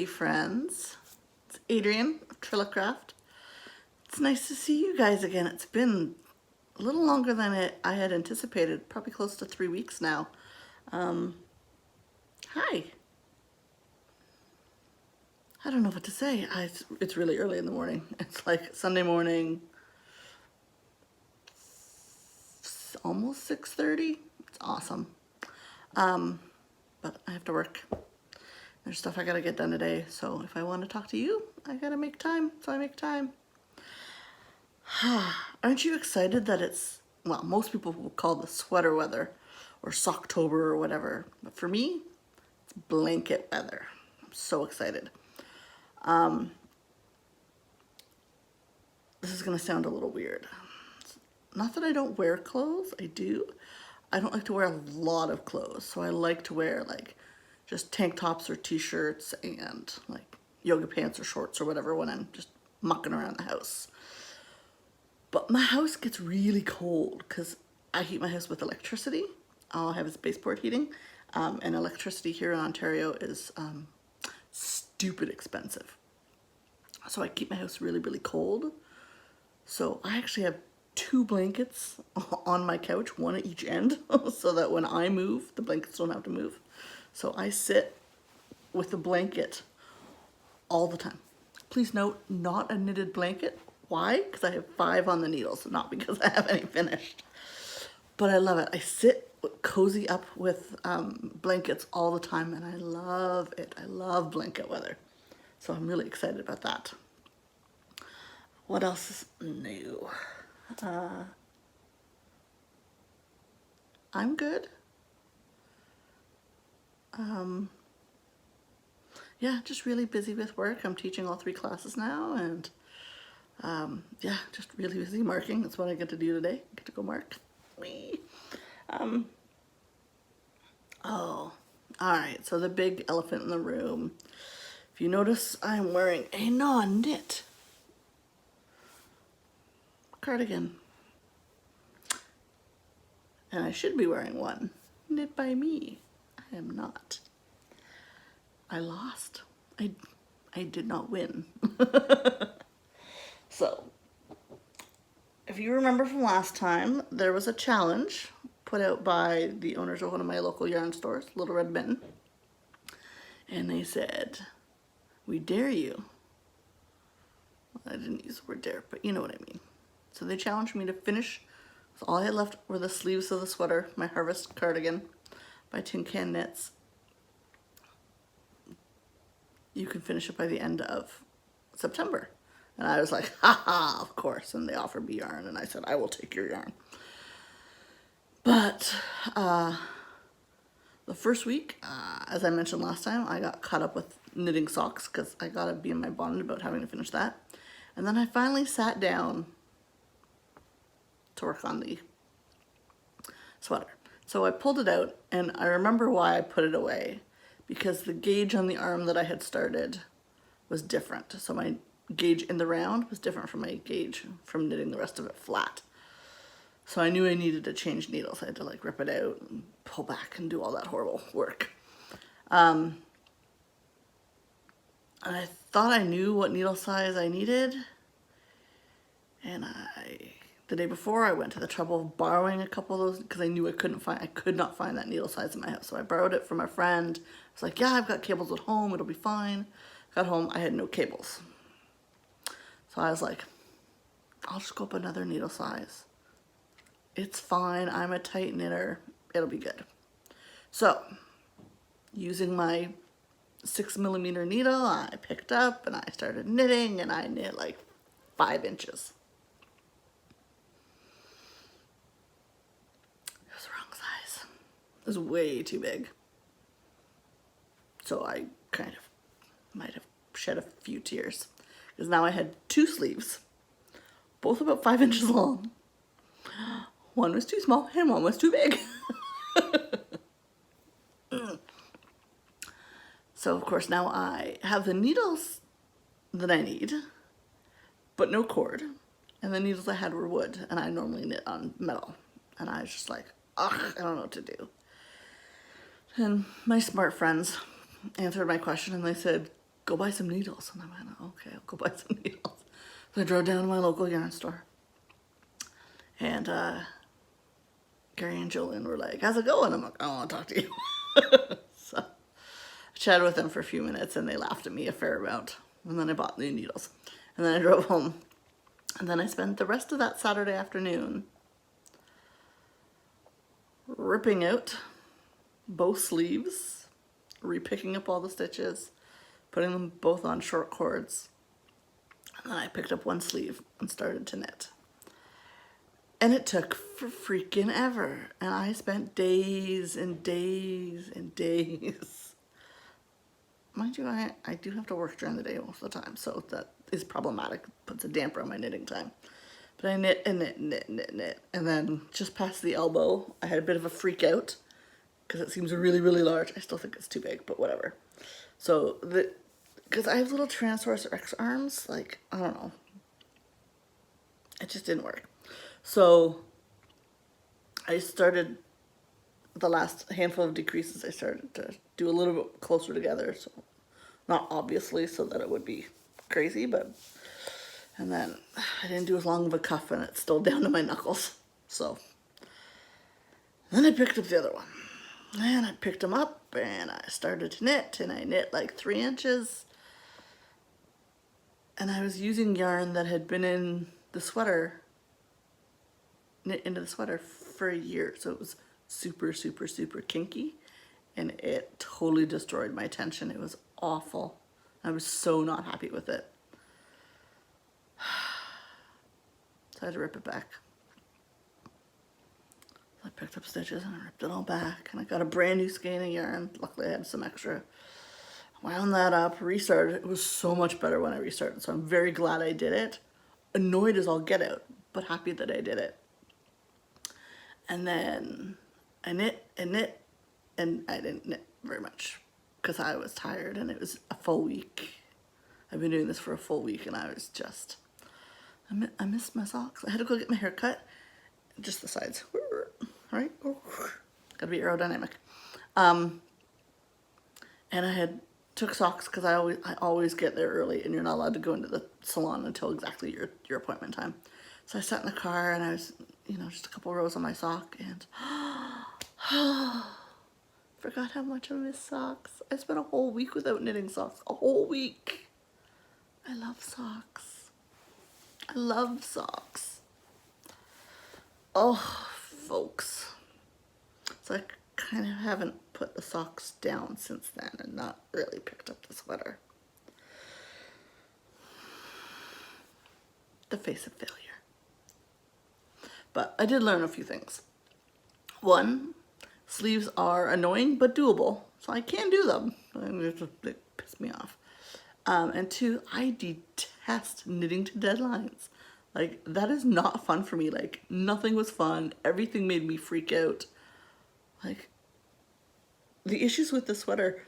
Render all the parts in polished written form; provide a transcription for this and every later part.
Hey friends, it's Adrienne of Tryllacraft. It's nice to see you guys again. It's been a little longer than I had anticipated, probably close to 3 weeks now. Hi. I don't know what to say. It's really early in the morning. It's like Sunday morning, almost 6:30. It's awesome. But I have to work. There's stuff I gotta get done today, so if I want to talk to you, I gotta make time, so I make time. Aren't you excited that it's, well, most people will call this sweater weather or Socktober or whatever, but for me, it's blanket weather. I'm so excited. This is gonna sound a little weird. Not that I don't wear clothes, I do. I don't like to wear a lot of clothes, so I like to wear like just tank tops or t-shirts and like yoga pants or shorts or whatever when I'm just mucking around the house. But my house gets really cold because I heat my house with electricity. All I have is baseboard heating, and electricity here in Ontario is stupid expensive. So I keep my house really, really cold. So I actually have 2 blankets on my couch, one at each end, so that when I move, the blankets don't have to move. So I sit with a blanket all the time. Please note, not a knitted blanket. Why? Because I have 5 on the needles, not because I have any finished. But I love it. I sit cozy up with blankets all the time, and I love it. I love blanket weather. So I'm really excited about that. What else is new? I'm good. Yeah, just really busy with work. I'm teaching all 3 classes now, and yeah, just really busy marking. That's what I get to do today. I get to go mark. Whee! Oh, all right. So the big elephant in the room. If you notice, I'm wearing a non-knit cardigan. And I should be wearing one knit by me. I am not. I lost. I did not win. So, if you remember from last time, there was a challenge put out by the owners of one of my local yarn stores, Little Red Mitten. And they said, we dare you. Well, I didn't use the word dare, but you know what I mean. So they challenged me to finish. So all I had left were the sleeves of the sweater, my Harvest cardigan by Tin Can Knits. You can finish it by the end of September. And I was like, haha, of course. And they offered me yarn, and I said, I will take your yarn. But the first week, as I mentioned last time, I got caught up with knitting socks because I got to be in my bonnet about having to finish that. And then I finally sat down to work on the sweater. So I pulled it out, and I remember why I put it away, because the gauge on the arm that I had started was different. So my gauge in the round was different from my gauge from knitting the rest of it flat. So I knew I needed to change needles. I had to like rip it out and pull back and do all that horrible work. And I thought I knew what needle size I needed. And the day before, I went to the trouble of borrowing a couple of those because I knew I could not find that needle size in my house. So I borrowed it from a friend. I was like, yeah, I've got cables at home. It'll be fine. Got home, I had no cables. So I was like, I'll just go up another needle size. It's fine. I'm a tight knitter. It'll be good. So, using my 6mm needle, I picked up and I started knitting, and I knit like 5 inches. It was the wrong size. It was way too big. So I kind of might have shed a few tears, because now I had 2 sleeves, both about 5 inches long. One was too small and one was too big. So of course now I have the needles that I need, but no cord. And the needles I had were wood, and I normally knit on metal. And I was just like, ugh, I don't know what to do. And my smart friends answered my question, and they said, go buy some needles. And I went, okay, I'll go buy some needles. So I drove down to my local yarn store. And Gary and Jolene were like, how's it going? I'm like, I don't want to talk to you. So I chatted with them for a few minutes and they laughed at me a fair amount. And then I bought new needles. And then I drove home. And then I spent the rest of that Saturday afternoon ripping out both sleeves, repicking up all the stitches, putting them both on short cords. And then I picked up one sleeve and started to knit. And it took for freaking ever. And I spent days and days and days. Mind you, I do have to work during the day most of the time, so that is problematic. Puts a damper on my knitting time. But I knit and knit and knit and knit and knit. And then just past the elbow, I had a bit of a freak out because it seems really, really large. I still think it's too big, but whatever. So, because I have little Tyrannosaurus Rex arms, like, I don't know. It just didn't work. So I started, the last handful of decreases, I started to do a little bit closer together. So not obviously so that it would be crazy, but, and then I didn't do as long of a cuff and it's still down to my knuckles. So then I picked up the other one and I picked them up and I started to knit and I knit like 3 inches. And I was using yarn that had been in the sweater, knit into the sweater for a year. So it was super, super, super kinky. And it totally destroyed my tension. It was awful. I was so not happy with it. So I had to rip it back. So I picked up stitches and I ripped it all back. And I got a brand new skein of yarn. Luckily I had some extra. Wound that up, restarted. It was so much better when I restarted. So I'm very glad I did it. Annoyed as all get out, but happy that I did it. And then I knit and knit, and I didn't knit very much because I was tired and it was a full week. I've been doing this for a full week and I was just, I missed my socks. I had to go get my hair cut, just the sides, right? Gotta be aerodynamic. And I had took socks because I always get there early and you're not allowed to go into the salon until exactly your appointment time. So I sat in the car and I was, just a couple rows on my sock and forgot how much I miss socks. I spent a whole week without knitting socks. A whole week. I love socks. I love socks. Oh, folks. So I kind of haven't put the socks down since then and not really picked up the sweater. The face of failure. But I did learn a few things. One, sleeves are annoying but doable, so I can do them. They piss me off. And two, I detest knitting to deadlines. Like, that is not fun for me. Like, nothing was fun. Everything made me freak out. Like, the issues with the sweater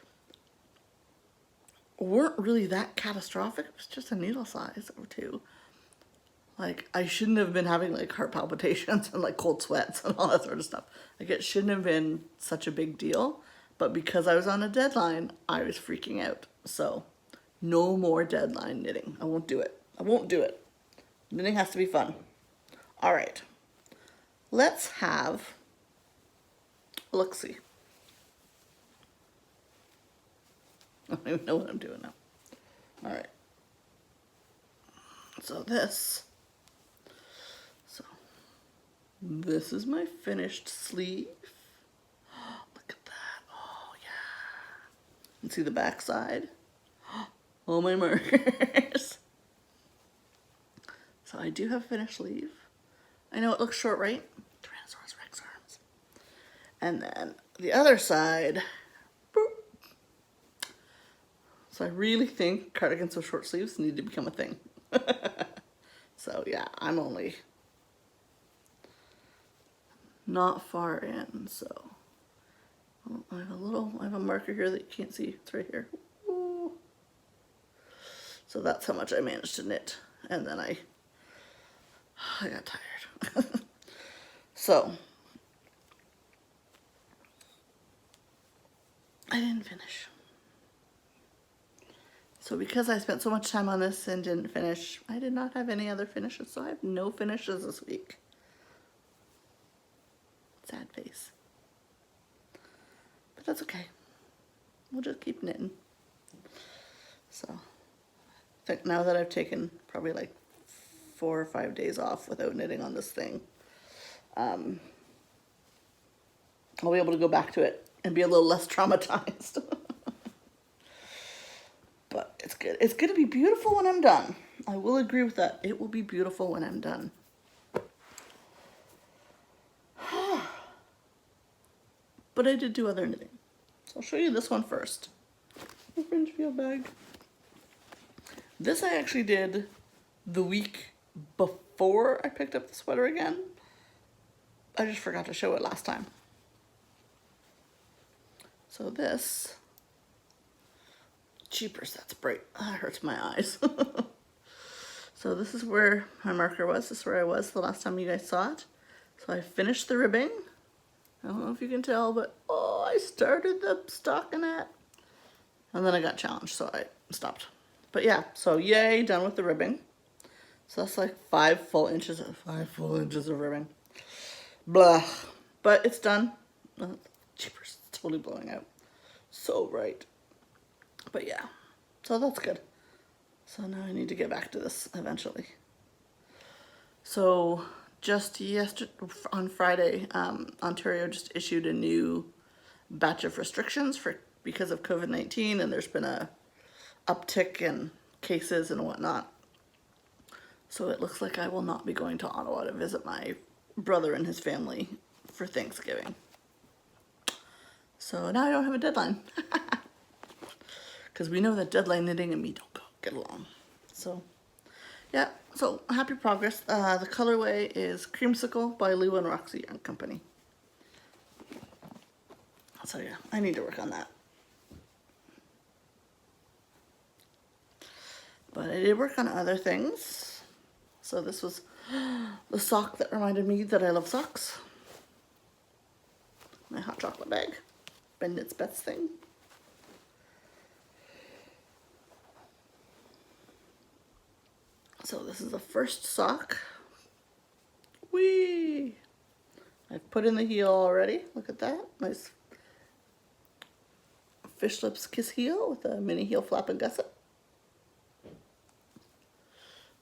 weren't really that catastrophic. It was just a needle size or two. Like, I shouldn't have been having, like, heart palpitations and, like, cold sweats and all that sort of stuff. Like, it shouldn't have been such a big deal. But because I was on a deadline, I was freaking out. So, no more deadline knitting. I won't do it. I won't do it. Knitting has to be fun. All right. Let's have a look-see. I don't even know what I'm doing now. All right. So this is my finished sleeve. Look at that. Oh, yeah. And see the back side? Oh, my markers. So I do have a finished sleeve. I know it looks short, right? Tyrannosaurus Rex arms. And then the other side. Boop. So I really think cardigans with short sleeves need to become a thing. So yeah, I'm only not far in, so I have a marker here that you can't see. It's right here. Ooh. So that's how much I managed to knit, and then I got tired. So I didn't finish. So because I spent so much time on this and didn't finish, I did not have any other finishes, so I have no finishes this week. Sad face. But that's okay. We'll just keep knitting. So I think now that I've taken probably like 4 or 5 days off without knitting on this thing, I'll be able to go back to it and be a little less traumatized. But it's good. It's going to be beautiful when I'm done. I will agree with that. It will be beautiful when I'm done. But I did do other knitting. So I'll show you this one first. My fringe field bag. This I actually did the week before I picked up the sweater again. I just forgot to show it last time. So this, jeepers, that's bright. That hurts my eyes. So this is where my marker was. This is where I was the last time you guys saw it. So I finished the ribbing. I don't know if you can tell, but oh, I started the stockinette. And then I got challenged, so I stopped. But yeah, so yay, done with the ribbing. So that's like 5 full inches of ribbing. Blah. But it's done. Jeepers, it's totally blowing out. So bright. But yeah, so that's good. So now I need to get back to this eventually. So just yesterday, on Friday, Ontario just issued a new batch of restrictions because of COVID-19, and there's been a uptick in cases and whatnot. So it looks like I will not be going to Ottawa to visit my brother and his family for Thanksgiving. So now I don't have a deadline. Because we know that deadline knitting and me don't get along. So yeah, so happy progress. The colorway is Creamsicle by Lou and Roxy Yarn Company. So yeah, I need to work on that. But I did work on other things. So this was the sock that reminded me that I love socks. My hot chocolate bag. My Knits Best thing. So this is the first sock. Whee! I've put in the heel already. Look at that. Nice fish lips kiss heel with a mini heel flap and gusset.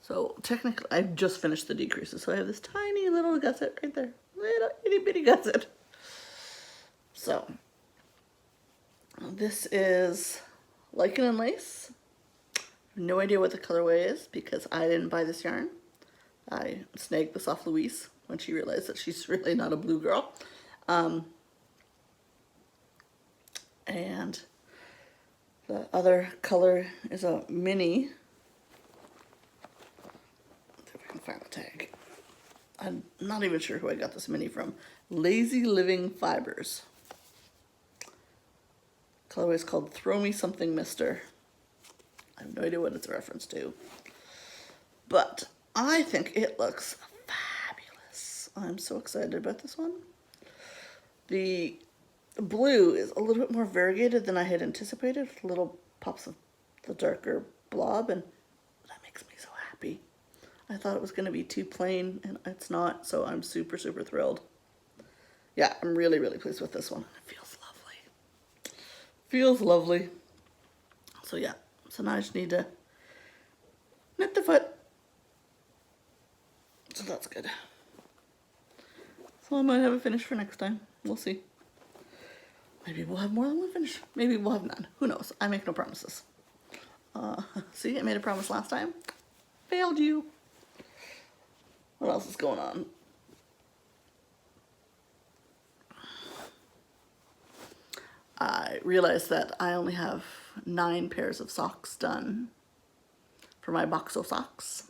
So technically, I just finished the decreases, so I have this tiny little gusset right there. Little itty bitty gusset. So this is Lichen and Lace. No idea what the colorway is because I didn't buy this yarn. I snagged this off Louise when she realized that she's really not a blue girl. And the other color is a mini. Let's see if I can find the tag. I'm not even sure who I got this mini from. Lazy Living Fibers. Colorway is called Throw Me Something Mister. I have no idea what it's a reference to. But I think it looks fabulous. I'm so excited about this one. The blue is a little bit more variegated than I had anticipated, with little pops of the darker blob, and that makes me so happy. I thought it was going to be too plain, and it's not, so I'm super, super thrilled. Yeah, I'm really, really pleased with this one. It feels lovely. Feels lovely. So yeah, so now I just need to knit the foot. So that's good. So I might have a finish for next time. We'll see. Maybe we'll have more than one finish. Maybe we'll have none. Who knows? I make no promises. See, I made a promise last time. Failed you. What else is going on? I realized that I only have 9 pairs of socks done for my box of socks.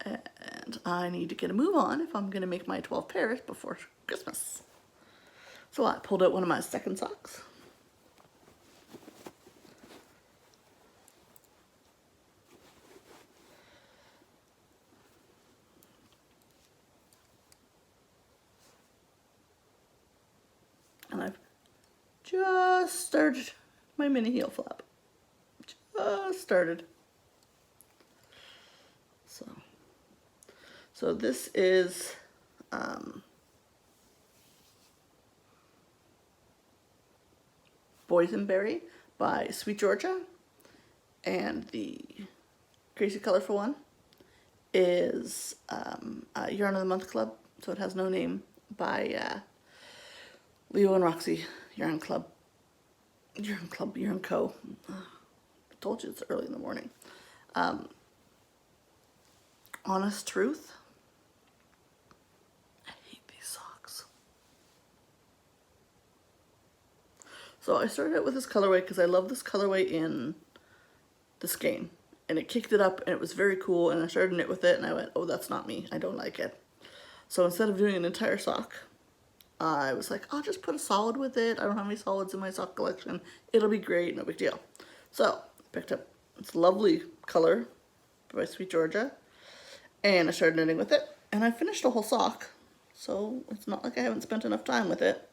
And I need to get a move on if I'm going to make my 12 pairs before Christmas. So I pulled out one of my second socks. And I've just started my mini heel flap. started. So this is Boysenberry by Sweet Georgia, and the Crazy Colorful one is Yarn of the Month Club, so it has no name, by Leo and Roxy Yarn Club. Yarn Co. I told you it's early in the morning. Honest truth, I hate these socks. So I started out with this colorway because I love this colorway in the skein, and it kicked it up and it was very cool, and I started to knit with it and I went, oh, that's not me, I don't like it. So instead of doing an entire sock, I was like, I'll just put a solid with it. I don't have any solids in my sock collection, it'll be great, no big deal. So I picked up this lovely color by Sweet Georgia, and I started knitting with it, and I finished a whole sock, so it's not like I haven't spent enough time with it,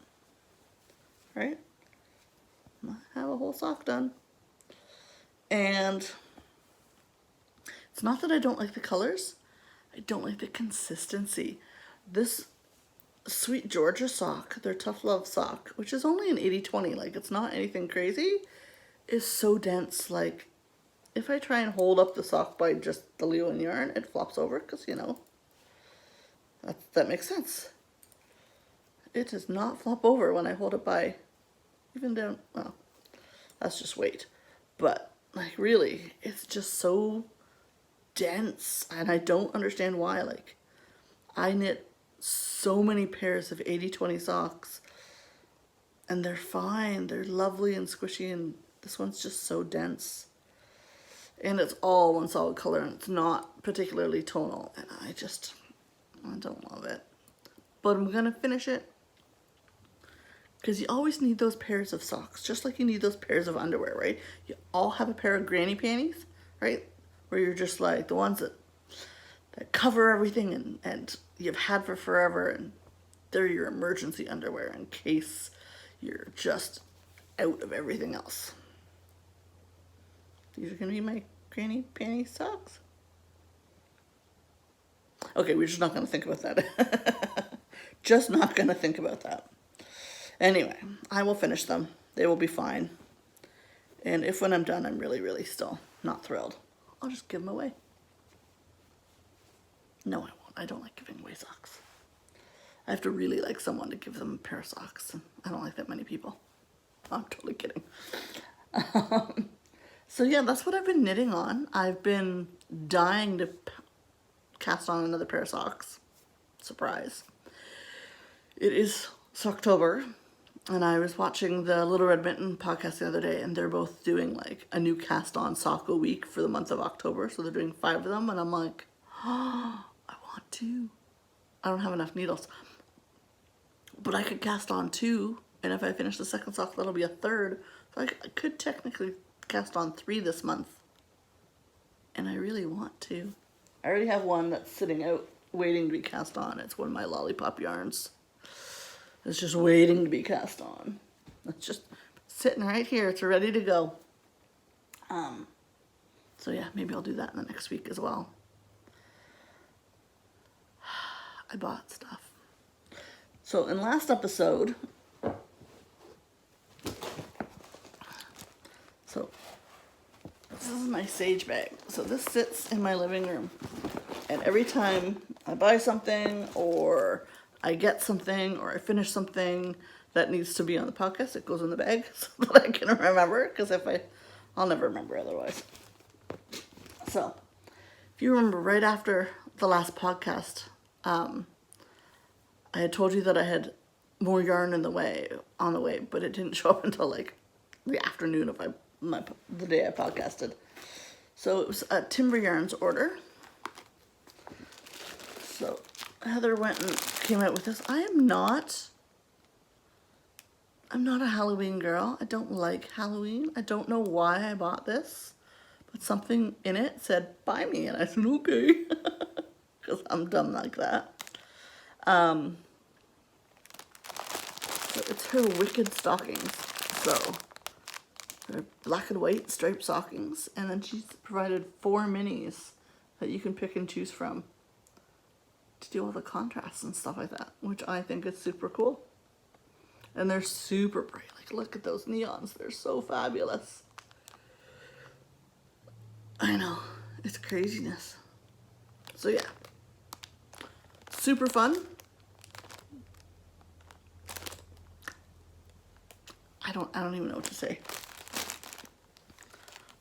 right? I have a whole sock done. And it's not that I don't like the colors, I don't like the consistency. This Sweet Georgia sock, their Tough Love sock, which is only an 80/20, like it's not anything crazy, is so dense. Like if I try and hold up the sock by just the Leo and yarn, it flops over because, you know, that makes sense. It does not flop over when I hold it by, even down, well, that's just weight. But like really, it's just so dense, and I don't understand why. Like I knit so many pairs of 80/20 socks and they're fine, they're lovely and squishy, and this one's just so dense. And it's all one solid color, and it's not particularly tonal, and I don't love it. But I'm gonna finish it, because you always need those pairs of socks, just like you need those pairs of underwear, right? You all have a pair of granny panties, right? Where you're just like the ones that cover everything and you've had for forever, and they're your emergency underwear in case you're just out of everything else. These are gonna be my granny panty socks. Okay, we're just not gonna think about that. Just not gonna think about that. Anyway, I will finish them. They will be fine. And if when I'm done, I'm really, really still not thrilled, I'll just give them away. No, I won't. I don't like giving away socks. I have to really like someone to give them a pair of socks. I don't like that many people. I'm totally kidding. So yeah, that's what I've been knitting on. I've been dying to cast on another pair of socks. Surprise. It is Socktober, and I was watching the Little Red Mitten podcast the other day, and they're both doing like a new cast on sock a week for the month of October. So they're doing 5 of them, and I'm like, oh, I want to. I don't have enough needles, but I could cast on 2, and if I finish the second sock, that'll be a third. So I could technically cast on 3 this month, and I really want to. I already have one that's sitting out waiting to be cast on. It's one of my lollipop yarns. It's just waiting to be cast on. It's just sitting right here. It's ready to go. So yeah, maybe I'll do that in the next week as well. I bought stuff. So in last episode, so this is my sage bag. So this sits in my living room, and every time I buy something or I get something or I finish something that needs to be on the podcast, it goes in the bag so that I can remember, because I'll never remember otherwise. So if you remember, right after the last podcast, I had told you that I had more yarn on the way, but it didn't show up until like the afternoon of the day I podcasted. So it was a Timber Yarns order. So Heather went and came out with this. I'm not a Halloween girl. I don't like Halloween. I don't know why I bought this, but something in it said buy me, and I said okay, because I'm dumb like that. So it's her Wicked stockings. So They're black and white striped stockings, and then she's provided 4 minis that you can pick and choose from to do all the contrasts and stuff like that, which I think is super cool. And they're super bright. Like, look at those neons. They're so fabulous. I know. It's craziness. So yeah. Super fun. I don't even know what to say.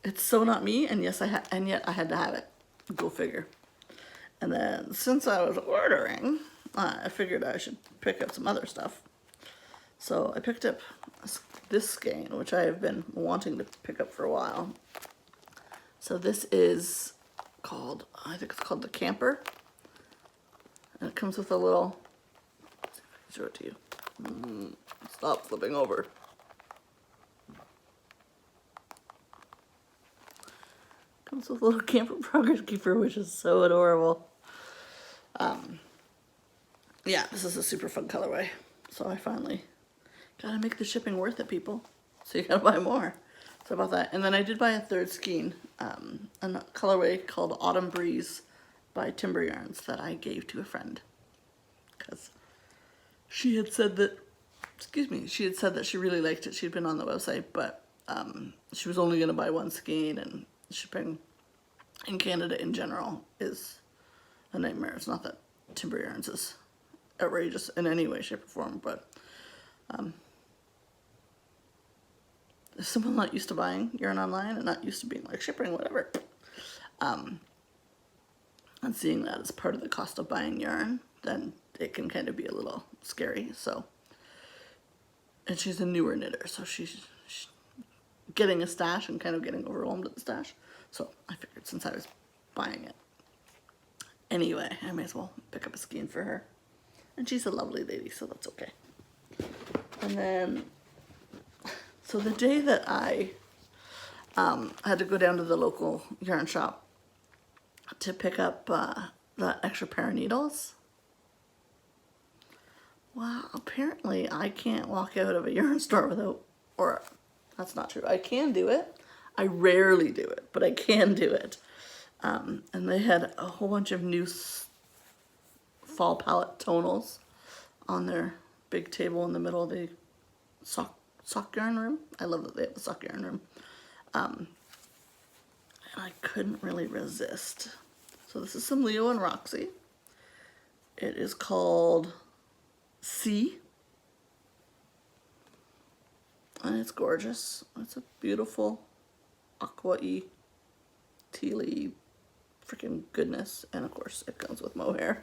It's so not me, and yes, yet I had to have it. Go figure. And then since I was ordering, I figured I should pick up some other stuff. So I picked up this skein, which I have been wanting to pick up for a while. So this is called, I think it's called the Camper. And it comes with a little, let's see if I can show it to you. Stop flipping over. Comes with a little camper progress keeper, which is so adorable. Yeah, this is a super fun colorway. So I finally gotta make the shipping worth it, people. So you gotta buy more. So I bought that. And then I did buy a third skein, a colorway called Autumn Breeze by Timber Yarns that I gave to a friend. Because she had said that, she had said that she really liked it. She'd been on the website, but she was only gonna buy one skein, and shipping in Canada in general is a nightmare. It's not that Timber Yarns is outrageous in any way, shape, or form, but if someone not used to buying yarn online and not used to being like shipping, whatever, and seeing that as part of the cost of buying yarn, then it can kind of be a little scary. So, and she's a newer knitter, so she's getting a stash and kind of getting overwhelmed at the stash. So I figured since I was buying it anyway, I may as well pick up a skein for her. And she's a lovely lady, so that's okay. And then, so the day that I had to go down to the local yarn shop to pick up that extra pair of needles, well, apparently I can't walk out of a yarn store without, or that's not true. I can do it. I rarely do it, but I can do it. And they had a whole bunch of new fall palette tonals on their big table in the middle of the sock yarn room. I love that they have the sock yarn room. And I couldn't really resist. So this is some Leo and Roxy. It is called Sea. And it's gorgeous. It's a beautiful aqua-y, tealy freaking goodness. And of course it comes with mohair.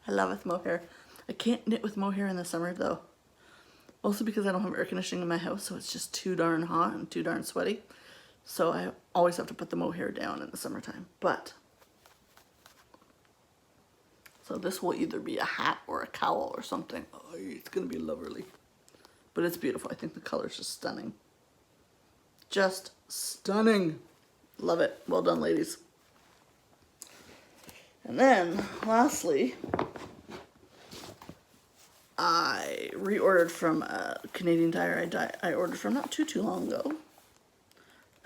I love it with mohair. I can't knit with mohair in the summer though. Also because I don't have air conditioning in my house, so it's just too darn hot and too darn sweaty. So I always have to put the mohair down in the summertime. But, so this will either be a hat or a cowl or something. Oh, it's gonna be lovely. But it's beautiful. I think the color's just stunning. Just stunning. Love it. Well done, ladies. And then, lastly, I reordered from a Canadian dyer I ordered from not too long ago,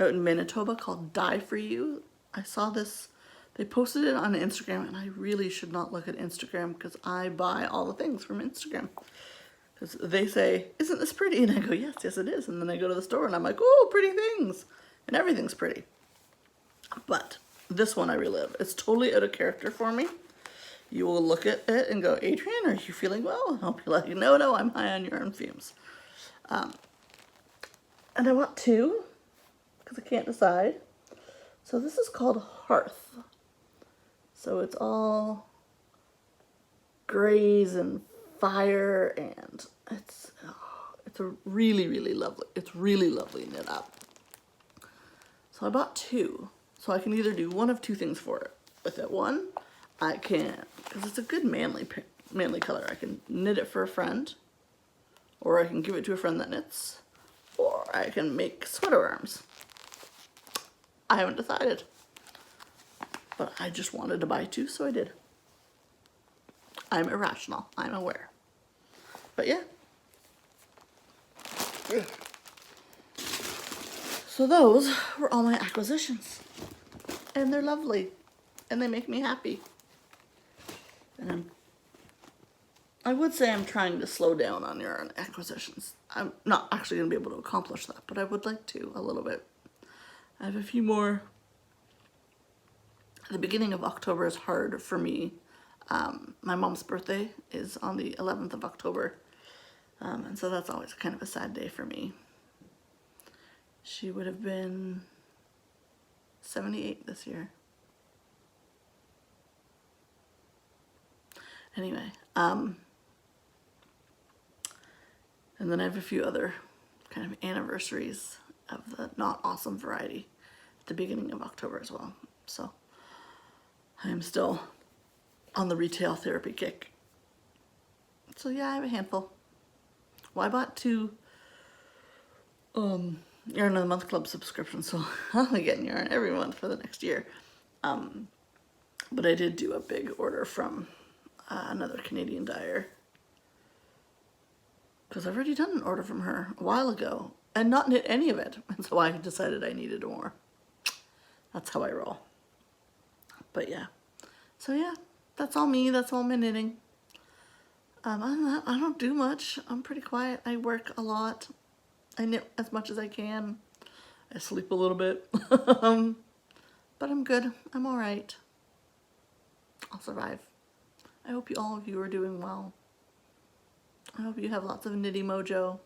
out in Manitoba, called Dye For You. I saw this, they posted it on Instagram, and I really should not look at Instagram because I buy all the things from Instagram. Because they say, isn't this pretty? And I go, yes, yes it is. And then I go to the store and I'm like, oh, pretty things. And everything's pretty. But this one I really love. It's totally out of character for me. You will look at it and go, Adrienne, are you feeling well? And I'll be like, no, I'm high on yarn fumes. And I want two, because I can't decide. So this is called Hearth. So it's all grays and fire, and it's a really lovely, it's really lovely knit up. So I bought two. So I can either do one of two things for it. With it, one, I can, because it's a good manly color, I can knit it for a friend, or I can give it to a friend that knits, or I can make sweater arms. I haven't decided, but I just wanted to buy two, so I did. I'm irrational, I'm aware. But yeah. So those were all my acquisitions. And they're lovely. And they make me happy. And I would say I'm trying to slow down on yarn acquisitions. I'm not actually going to be able to accomplish that, but I would like to a little bit. I have a few more. The beginning of October is hard for me. My mom's birthday is on the 11th of October. And so that's always kind of a sad day for me. She would have been 78 this year. Anyway, and then I have a few other kind of anniversaries of the not awesome variety at the beginning of October as well. So I am still on the retail therapy kick. So yeah, I have a handful. Well, I bought 2 Yarn of the Month Club subscriptions, so I'll be getting yarn every month for the next year. But I did do a big order from another Canadian dyer, because I've already done an order from her a while ago and not knit any of it, and so I decided I needed more. That's how I roll. But yeah, so yeah, that's all me. That's all my knitting. Other than that, I don't do much. I'm pretty quiet. I work a lot. I knit as much as I can. I sleep a little bit. But I'm good. I'm all right. I'll survive. I hope all of you are doing well. I hope you have lots of knitty mojo,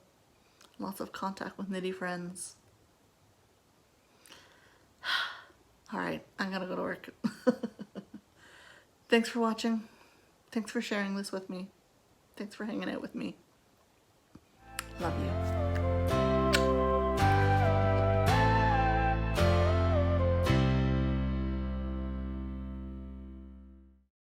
lots of contact with knitty friends. All right, I'm gonna go to work. Thanks for watching. Thanks for sharing this with me. Thanks for hanging out with me. Love you.